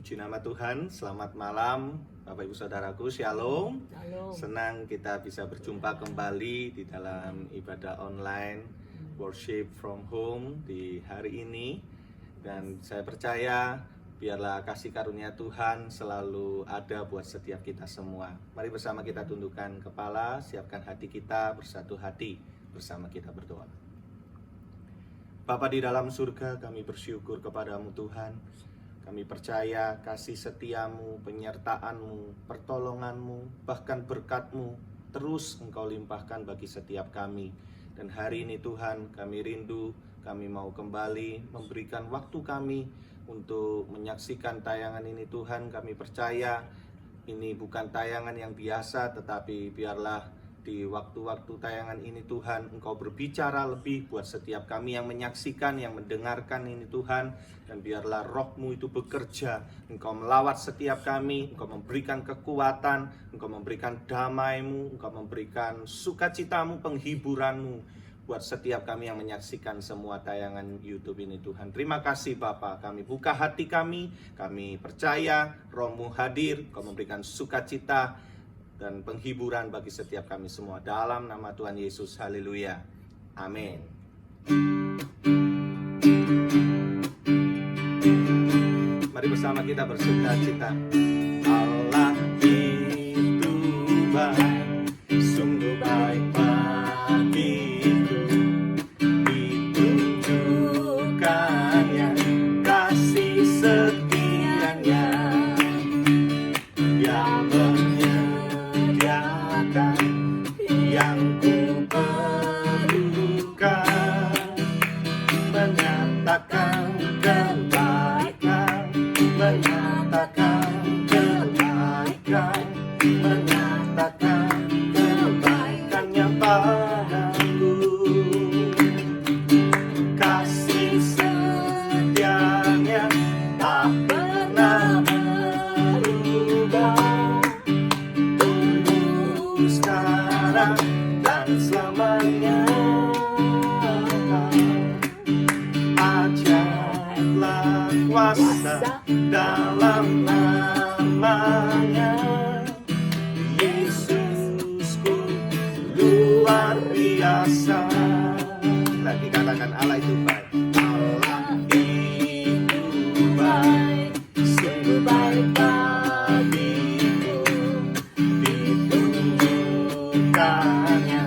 Puji nama Tuhan, selamat malam Bapak Ibu Saudaraku, Shalom. Senang kita bisa berjumpa kembali di dalam ibadah online Worship from Home di hari ini. Dan saya percaya biarlah kasih karunia Tuhan selalu ada buat setiap kita semua. Mari bersama kita tundukkan kepala, siapkan hati kita, bersatu hati bersama kita berdoa. Bapa di dalam surga, kami bersyukur kepadamu Tuhan. Kami percaya kasih setiamu, penyertaanmu, pertolonganmu, bahkan berkatmu terus Engkau limpahkan bagi setiap kami. Dan hari ini Tuhan, kami rindu, kami mau kembali memberikan waktu kami untuk menyaksikan tayangan ini Tuhan. Kami percaya ini bukan tayangan yang biasa, tetapi biarlah di waktu-waktu tayangan ini Tuhan, Engkau berbicara lebih buat setiap kami yang menyaksikan, yang mendengarkan ini Tuhan. Dan biarlah roh-Mu itu bekerja, Engkau melawat setiap kami, Engkau memberikan kekuatan, Engkau memberikan damai-Mu, Engkau memberikan sukacita-Mu, penghiburan-Mu buat setiap kami yang menyaksikan semua tayangan YouTube ini Tuhan. Terima kasih Bapa, kami buka hati kami percaya roh-Mu hadir, Engkau memberikan sukacita dan penghiburan bagi setiap kami semua. Dalam nama Tuhan Yesus, haleluya, amin. Mari bersama kita bersukacita. Allah itu baik, sungguh baik bagiku, ditunjukkannya kasih setianya yang menyediakan yang ku perlukan, menyatakan kebaikan, menyatakan kebaikan, menyatakan kebaikannya padaku. Kasih setianya tak pernah berubah, dulu, sekarang, dan selamanya. Ajaiblah kuasa dalam namanya, Yesusku luar biasa. Lagi katakan Allah itu baik. Allah itu baik, sungguh baik bagiku, ditunjukkannya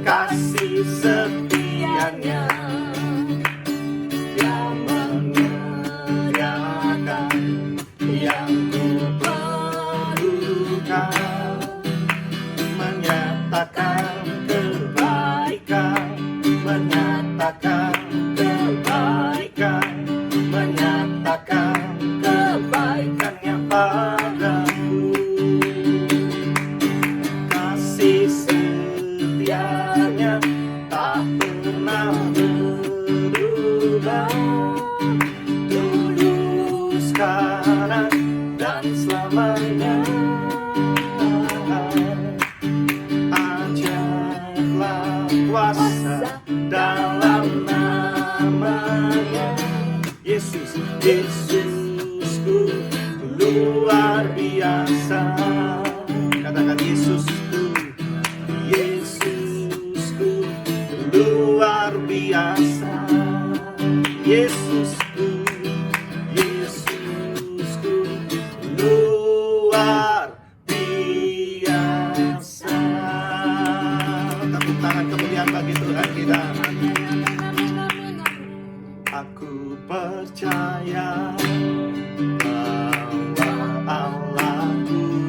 kasih setianya yang menyediakan yang ku perlukan, menyatakan kebaikan, menyatakan kebaikan, menyatakan kebaikannya padaku. Kasih setianya tak pernah berubah, dulu, sekarang, dan selamanya. Ajaiblah kuasa dalam namanya, Yesus, Yesusku luar biasa. Katakan Yesusku, Yesusku luar biasa. Yesusku, Yesusku luar biasa. Tepuk tangan kemuliaan bagi Tuhan kita. Aku percaya bahwa Allahku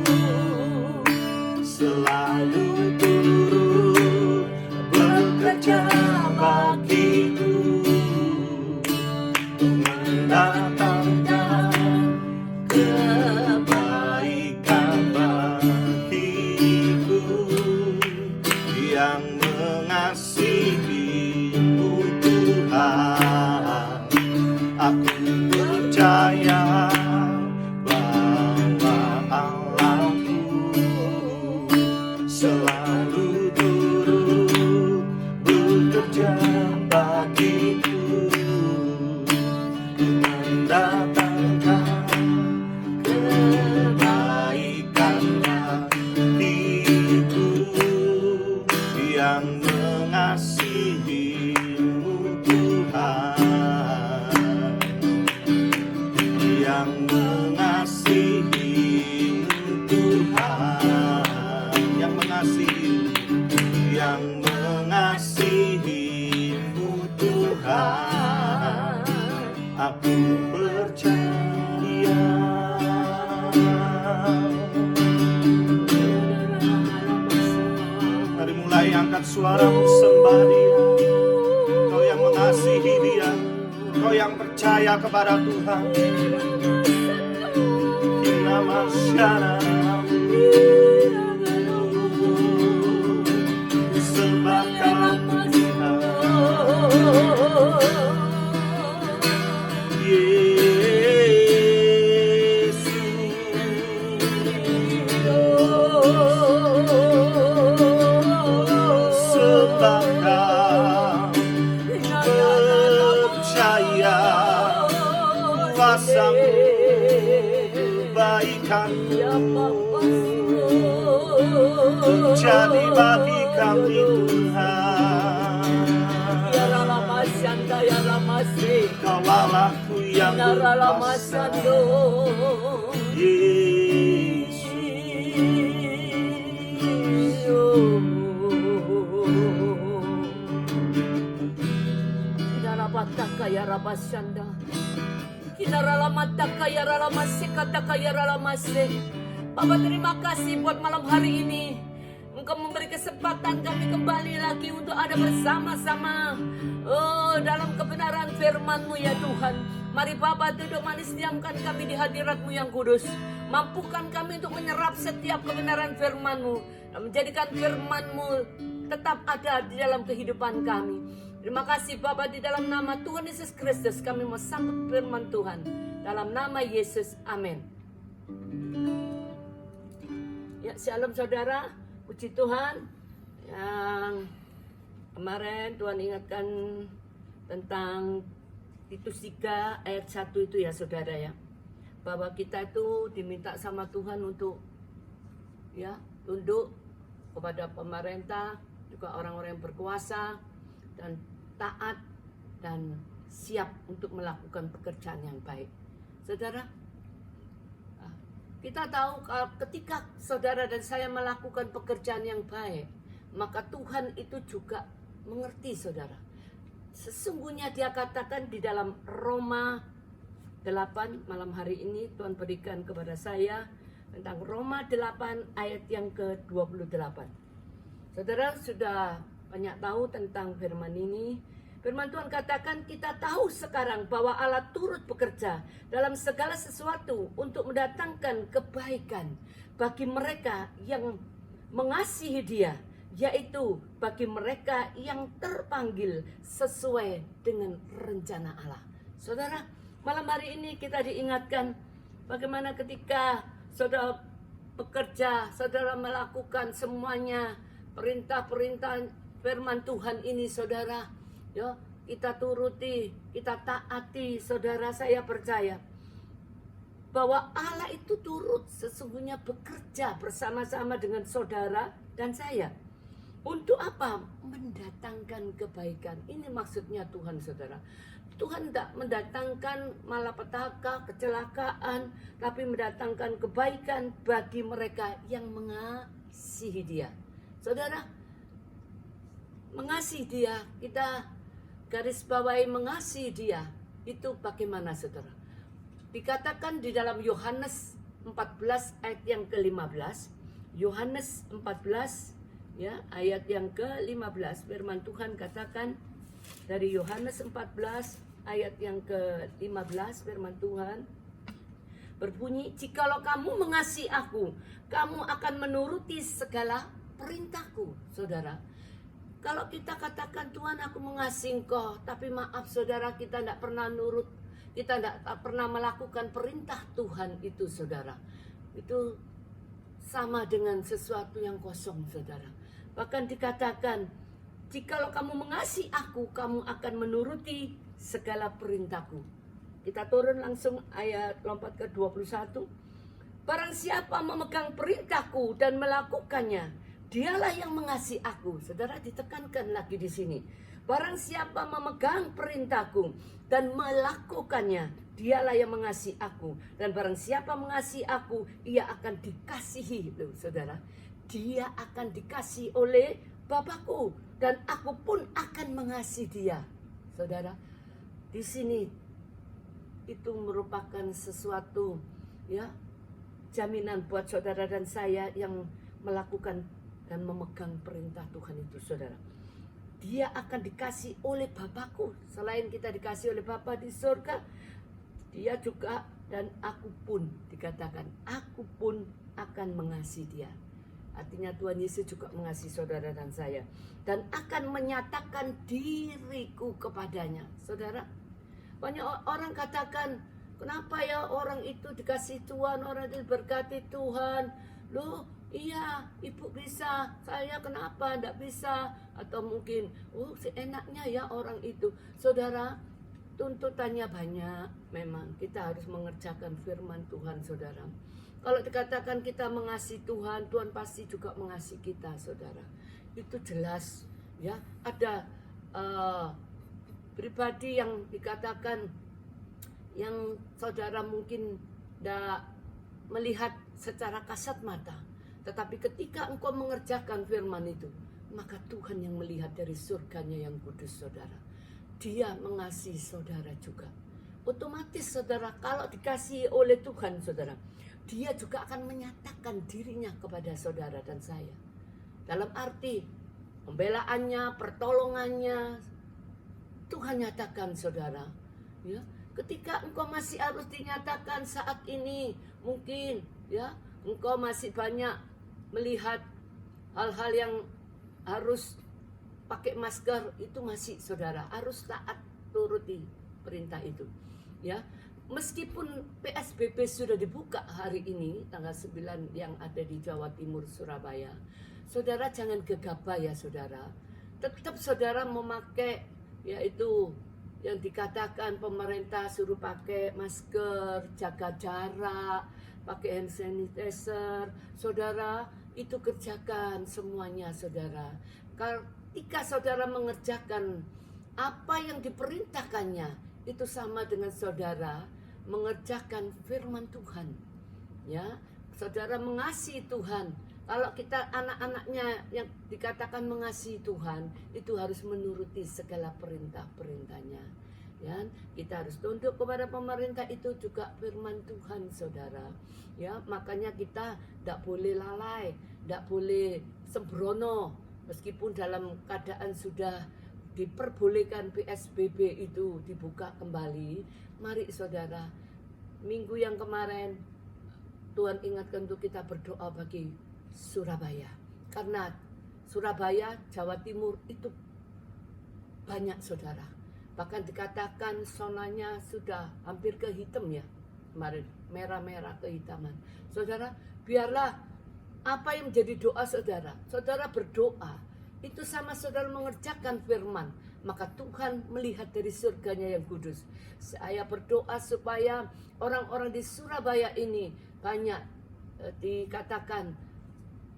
yang mengasihi Tuhan, yang mengasihi-Mu Tuhan, aku percaya. Mari mulai angkat suaramu, sembah Dia. Kau yang mengasihi Dia, kau yang percaya kepada Tuhan. Sembah kamu Tuhan. Kuasamu, kebaikanmu jadi bagi kami Tuhan. Kau Allahku yang berkuasa, Yesus. Ya Rabasanda, Kinaralamataka ya ralamase kataka ya ralamase. Bapa, terima kasih buat malam hari ini. Engkau memberi kesempatan kami kembali lagi untuk ada bersama-sama dalam kebenaran firman-Mu ya Tuhan. Mari Bapa, duduk manis diamkan kami di hadirat-Mu yang kudus. Mampukan kami untuk menyerap setiap kebenaran firman-Mu dan menjadikan firman-Mu tetap ada di dalam kehidupan kami. Terima kasih Bapa, di dalam nama Tuhan Yesus Kristus kami mau sambut firman Tuhan. Dalam nama Yesus, amin. Ya, shalom saudara, puji Tuhan. Yang kemarin Tuhan ingatkan tentang Titus 3 ayat 1 itu ya saudara ya. Bahwa kita itu diminta sama Tuhan untuk ya tunduk kepada pemerintah, juga orang-orang yang berkuasa, dan taat dan siap untuk melakukan pekerjaan yang baik. Saudara, kita tahu kalau ketika saudara dan saya melakukan pekerjaan yang baik, maka Tuhan itu juga mengerti saudara. Sesungguhnya Dia katakan di dalam Roma 8 malam hari ini Tuhan berikan kepada saya tentang Roma 8 ayat yang ke-28. Saudara sudah banyak tahu tentang firman ini. Firman Tuhan katakan kita tahu sekarang bahwa Allah turut bekerja dalam segala sesuatu untuk mendatangkan kebaikan bagi mereka yang mengasihi Dia, yaitu bagi mereka yang terpanggil sesuai dengan rencana Allah. Saudara, malam hari ini kita diingatkan bagaimana ketika saudara bekerja, saudara melakukan semuanya perintah-perintah firman Tuhan ini saudara, ya, kita turuti, kita taati. Saudara, saya percaya bahwa Allah itu turut sesungguhnya bekerja bersama-sama dengan saudara dan saya. Untuk apa? Mendatangkan kebaikan. Ini maksudnya Tuhan saudara. Tuhan tidak mendatangkan malapetaka, kecelakaan, tapi mendatangkan kebaikan bagi mereka yang mengasihi Dia. Saudara, mengasihi Dia, kita garis bawahi mengasihi Dia, itu bagaimana saudara? Dikatakan di dalam Yohanes 14 ayat yang ke-15, Yohanes 14 ya, ayat yang ke-15, firman Tuhan katakan dari Yohanes 14 ayat yang ke-15, firman Tuhan berbunyi, "Jikalau kamu mengasihi aku, kamu akan menuruti segala perintahku." Saudara, kalau kita katakan Tuhan aku mengasihi engkau, tapi maaf saudara kita tidak pernah nurut, kita tidak pernah melakukan perintah Tuhan itu saudara, itu sama dengan sesuatu yang kosong saudara. Bahkan dikatakan, jikalau kamu mengasihi aku, kamu akan menuruti segala perintahku. Kita turun langsung ayat lompat ke 21. Barang siapa memegang perintahku dan melakukannya, Dialah yang mengasihi aku. Saudara, ditekankan lagi di sini. Barang siapa memegang perintahku dan melakukannya, dialah yang mengasihi aku. Dan barang siapa mengasihi aku, ia akan dikasihi. Loh, saudara, dia akan dikasihi oleh Bapakku, dan aku pun akan mengasihi dia. Saudara, di sini itu merupakan sesuatu, ya, jaminan buat saudara dan saya yang melakukan dan memegang perintah Tuhan itu, saudara. Dia akan dikasih oleh Bapakku. Selain kita dikasih oleh Bapa di surga, dia juga, dan aku pun, dikatakan aku pun akan mengasihi dia. Artinya Tuhan Yesus juga mengasihi saudara dan saya, dan akan menyatakan diriku kepadanya. Saudara, banyak orang katakan, kenapa ya orang itu dikasih Tuhan, orang itu diberkati Tuhan. Loh, iya, ibu bisa, saya kenapa tidak bisa? Atau mungkin, oh seenaknya ya orang itu. Saudara, tuntutannya banyak. Memang kita harus mengerjakan firman Tuhan, saudara. Kalau dikatakan kita mengasihi Tuhan, Tuhan pasti juga mengasihi kita, saudara. Itu jelas, ya. Ada pribadi yang dikatakan, yang saudara mungkin tidak melihat secara kasat mata, tetapi ketika engkau mengerjakan firman itu, maka Tuhan yang melihat dari surganya yang kudus, saudara. Dia mengasihi saudara juga. Otomatis, saudara, kalau dikasihi oleh Tuhan, saudara, dia juga akan menyatakan dirinya kepada saudara dan saya. Dalam arti pembelaannya, pertolongannya, Tuhan nyatakan, saudara, ya. Ketika engkau masih harus dinyatakan saat ini, mungkin, ya, engkau masih banyak melihat hal-hal yang harus pakai masker, itu masih, saudara, harus taat turuti perintah itu, ya. Meskipun PSBB sudah dibuka hari ini tanggal 9 yang ada di Jawa Timur, Surabaya, saudara jangan gegabah ya, saudara. Tetap saudara memakai, yaitu yang dikatakan pemerintah suruh pakai masker, jaga jarak, pakai hand sanitizer. Saudara, itu kerjakan semuanya, saudara. Ketika saudara mengerjakan apa yang diperintahkannya, itu sama dengan saudara mengerjakan firman Tuhan. Ya, saudara mengasihi Tuhan. Kalau kita anak-anaknya yang dikatakan mengasihi Tuhan, itu harus menuruti segala perintah-perintahnya. Ya, kita harus tunduk kepada pemerintah, itu juga firman Tuhan, saudara. Ya, makanya kita tidak boleh lalai, tidak boleh sembrono, meskipun dalam keadaan sudah diperbolehkan PSBB itu dibuka kembali. Mari saudara, minggu yang kemarin Tuhan ingatkan untuk kita berdoa bagi Surabaya, karena Surabaya, Jawa Timur itu banyak, saudara. Bahkan dikatakan zonanya sudah hampir ke hitam ya, kemarin merah-merah kehitaman. Saudara, biarlah apa yang menjadi doa saudara, saudara berdoa, itu sama saudara mengerjakan firman, maka Tuhan melihat dari surganya yang kudus. Saya berdoa supaya orang-orang di Surabaya ini banyak dikatakan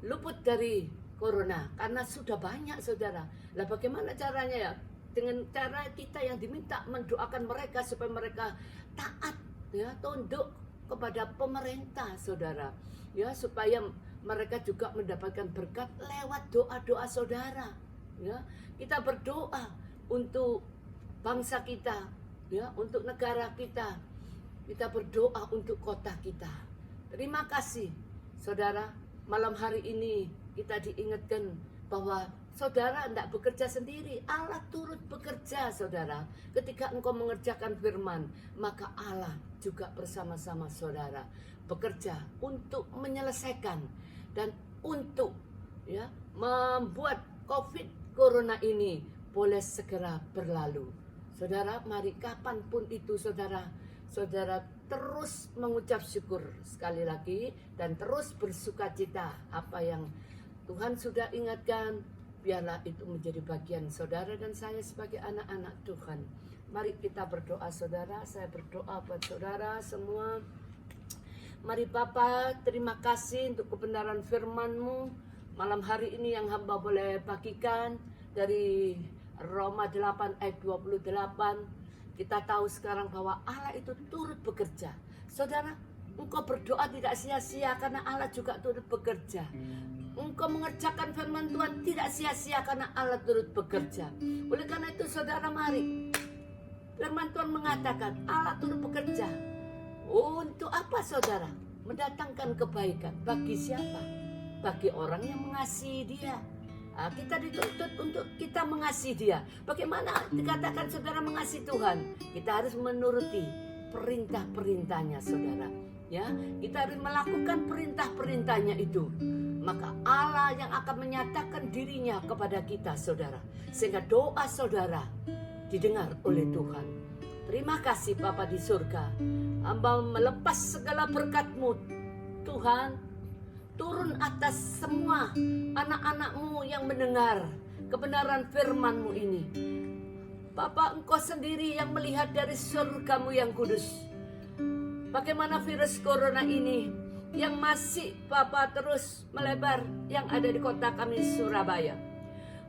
luput dari corona, karena sudah banyak, saudara. Lah bagaimana caranya ya? Dengan cara kita yang diminta mendoakan mereka supaya mereka taat, ya, tunduk kepada pemerintah, saudara. Ya, supaya mereka juga mendapatkan berkat lewat doa-doa saudara. Ya, kita berdoa untuk bangsa kita, ya, untuk negara kita. Kita berdoa untuk kota kita. Terima kasih, saudara. Malam hari ini kita diingatkan bahwa saudara tidak bekerja sendiri. Allah turut bekerja, saudara. Ketika engkau mengerjakan firman, maka Allah juga bersama-sama saudara bekerja untuk menyelesaikan dan untuk, ya, membuat COVID Corona ini boleh segera berlalu. Saudara, mari kapanpun itu saudara terus mengucap syukur sekali lagi dan terus bersukacita. Apa yang Tuhan sudah ingatkan, biarlah itu menjadi bagian saudara dan saya sebagai anak-anak Tuhan. Mari kita berdoa, saudara. Saya berdoa buat saudara semua. Mari Bapa, terima kasih untuk kebenaran firman-Mu malam hari ini yang hamba boleh bagikan dari Roma 8 ayat 28. Kita tahu sekarang bahwa Allah itu turut bekerja. Saudara, engkau berdoa tidak sia-sia karena Allah juga turut bekerja. Engkau mengerjakan firman Tuhan tidak sia-sia karena Allah turut bekerja. Oleh karena itu saudara, mari. Firman Tuhan mengatakan Allah turut bekerja. Untuk apa saudara? Mendatangkan kebaikan. Bagi siapa? Bagi orang yang mengasihi Dia. Kita dituntut untuk kita mengasihi Dia. Bagaimana dikatakan saudara mengasihi Tuhan? Kita harus menuruti perintah-perintahnya saudara. Ya, kita harus melakukan perintah-perintahnya itu. Maka Allah yang akan menyatakan dirinya kepada kita saudara. Sehingga doa saudara didengar oleh Tuhan. Terima kasih Bapa di surga. Hamba melepas segala berkat-Mu Tuhan. Turun atas semua anak-anak-Mu yang mendengar kebenaran firman-Mu ini. Bapa, Engkau sendiri yang melihat dari surga-Mu yang kudus. Bagaimana virus corona ini yang masih Bapa terus melebar yang ada di kota kami Surabaya.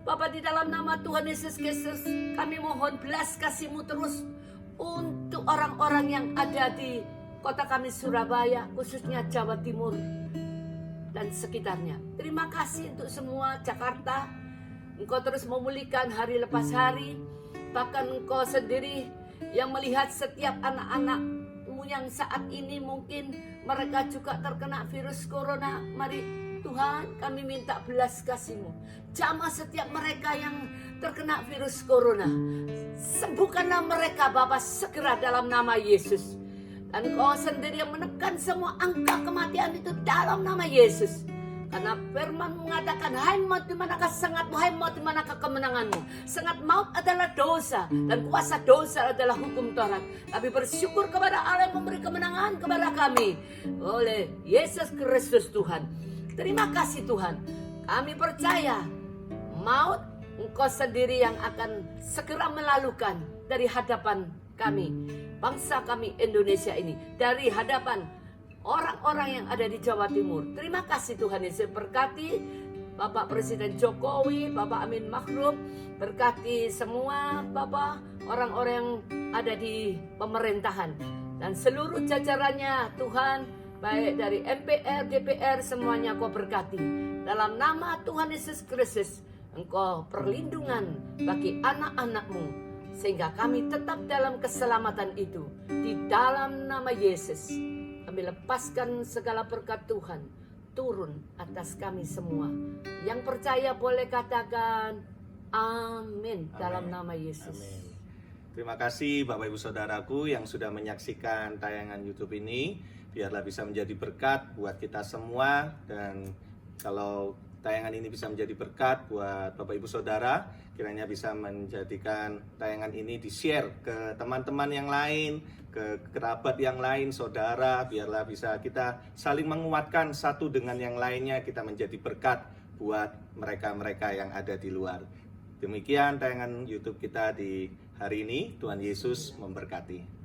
Bapa, di dalam nama Tuhan Yesus Kristus kami mohon belas kasih-Mu terus untuk orang-orang yang ada di kota kami Surabaya, khususnya Jawa Timur dan sekitarnya. Terima kasih untuk semua Jakarta. Engkau terus memulihkan hari lepas hari. Bahkan Engkau sendiri yang melihat setiap anak-anak yang saat ini mungkin mereka juga terkena virus corona. Mari Tuhan, kami minta belas kasih-Mu. Jamah setiap mereka yang terkena virus corona. Sembuhkanlah mereka Bapa segera dalam nama Yesus. Dan Kau sendiri yang menekan semua angka kematian itu dalam nama Yesus. Karena firman mengatakan, hai maut di manakah sengatmu, hai maut di manakah kemenanganmu. Sengat maut adalah dosa dan kuasa dosa adalah hukum Taurat. Kami bersyukur kepada Allah yang memberi kemenangan kepada kami oleh Yesus Kristus Tuhan. Terima kasih Tuhan. Kami percaya maut Engkau sendiri yang akan segera melalukan dari hadapan kami, bangsa kami Indonesia ini, dari hadapan orang-orang yang ada di Jawa Timur. Terima kasih Tuhan Yesus. Berkati Bapak Presiden Jokowi, Bapak Amin Makruf, berkati semua Bapak orang-orang yang ada di pemerintahan dan seluruh jajarannya Tuhan, baik dari MPR, DPR, semuanya Kau berkati. Dalam nama Tuhan Yesus Kristus, Engkau perlindungan bagi anak-anak-Mu, sehingga kami tetap dalam keselamatan itu. Di dalam nama Yesus kami lepaskan segala berkat Tuhan turun atas kami semua. Yang percaya boleh katakan amin dalam nama Yesus. Amin. Terima kasih Bapak Ibu Saudaraku yang sudah menyaksikan tayangan YouTube ini. Biarlah bisa menjadi berkat buat kita semua. Dan kalau tayangan ini bisa menjadi berkat buat Bapak Ibu Saudara, kiranya bisa menjadikan tayangan ini di-share ke teman-teman yang lain, ke kerabat yang lain, saudara. Biarlah bisa kita saling menguatkan satu dengan yang lainnya. Kita menjadi berkat buat mereka-mereka yang ada di luar. Demikian tayangan YouTube kita di hari ini. Tuhan Yesus memberkati.